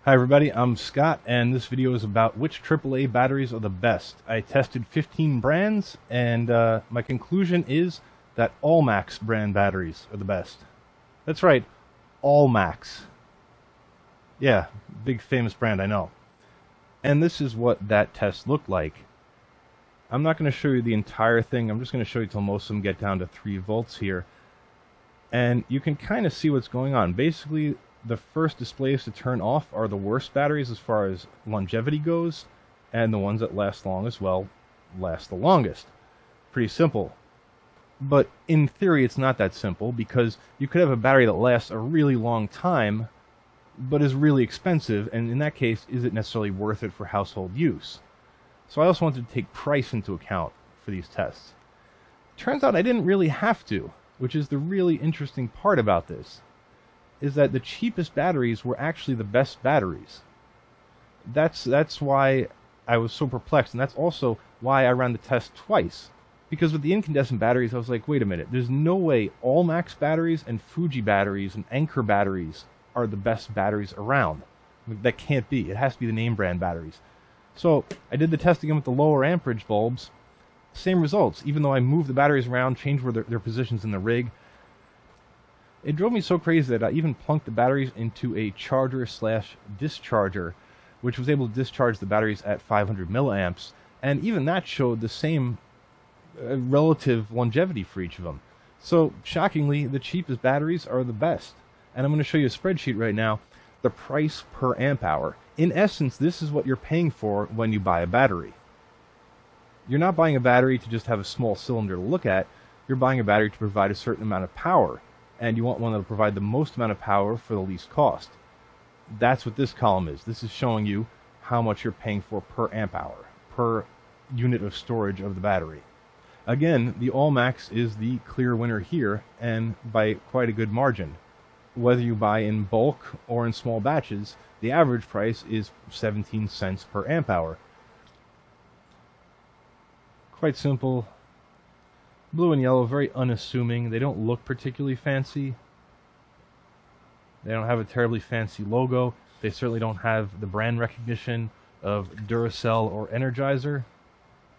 Hi everybody, I'm Scott, and this video is about which AAA batteries are the best. I tested 15 brands, and my conclusion is that Allmax brand batteries are the best. That's right, Allmax. Yeah, big famous brand, I know. And this is what that test looked like. I'm not going to show you the entire thing, I'm just going to show you till most of them get down to 3 volts here. And you can kind of see what's going on. Basically, the first displays to turn off are the worst batteries as far as longevity goes, and the ones that last long as well last the longest. Pretty simple. But in theory it's not that simple, because you could have a battery that lasts a really long time but is really expensive, and in that case is it necessarily worth it for household use? So I also wanted to take price into account for these tests. Turns out I didn't really have to, which is the really interesting part about this. Is that the cheapest batteries were actually the best batteries. That's why I was so perplexed, and that's also why I ran the test twice. Because with the incandescent batteries, I was like, wait a minute, there's no way Allmax batteries and Fuji batteries and Anker batteries are the best batteries around. That can't be. It has to be the name brand batteries. So I did the test again with the lower amperage bulbs. Same results, even though I moved the batteries around, changed where their positions in the rig. It drove me so crazy that I even plunked the batteries into a charger/discharger, which was able to discharge the batteries at 500 milliamps, and even that showed the same relative longevity for each of them. So, shockingly, the cheapest batteries are the best. And I'm going to show you a spreadsheet right now, the price per amp hour. In essence, this is what you're paying for when you buy a battery. You're not buying a battery to just have a small cylinder to look at, you're buying a battery to provide a certain amount of power. And you want one that will provide the most amount of power for the least cost. That's what this column is. This is showing you how much you're paying for per amp hour, per unit of storage of the battery. Again, the Allmax is the clear winner here, and by quite a good margin. Whether you buy in bulk or in small batches, the average price is 17 cents per amp hour. Quite simple. Blue and yellow, very unassuming. They don't look particularly fancy. They don't have a terribly fancy logo. They certainly don't have the brand recognition of Duracell or Energizer.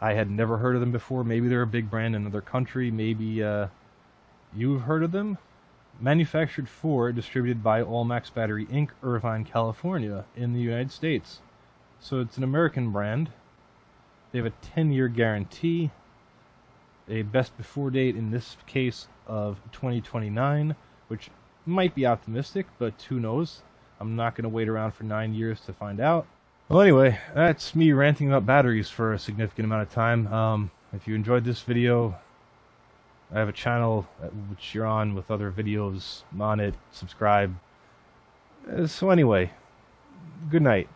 I had never heard of them before. Maybe they're a big brand in another country. Maybe you've heard of them. Manufactured for, distributed by Allmax Battery Inc., Irvine, California, in the United States. So it's an American brand. They have a 10-year guarantee. A best before date in this case of 2029, which might be optimistic, but who knows? I'm not going to wait around for 9 years to find out. Well, anyway, that's me ranting about batteries for a significant amount of time. If you enjoyed this video, I have a channel which you're on with other videos on it. Subscribe. So anyway, good night.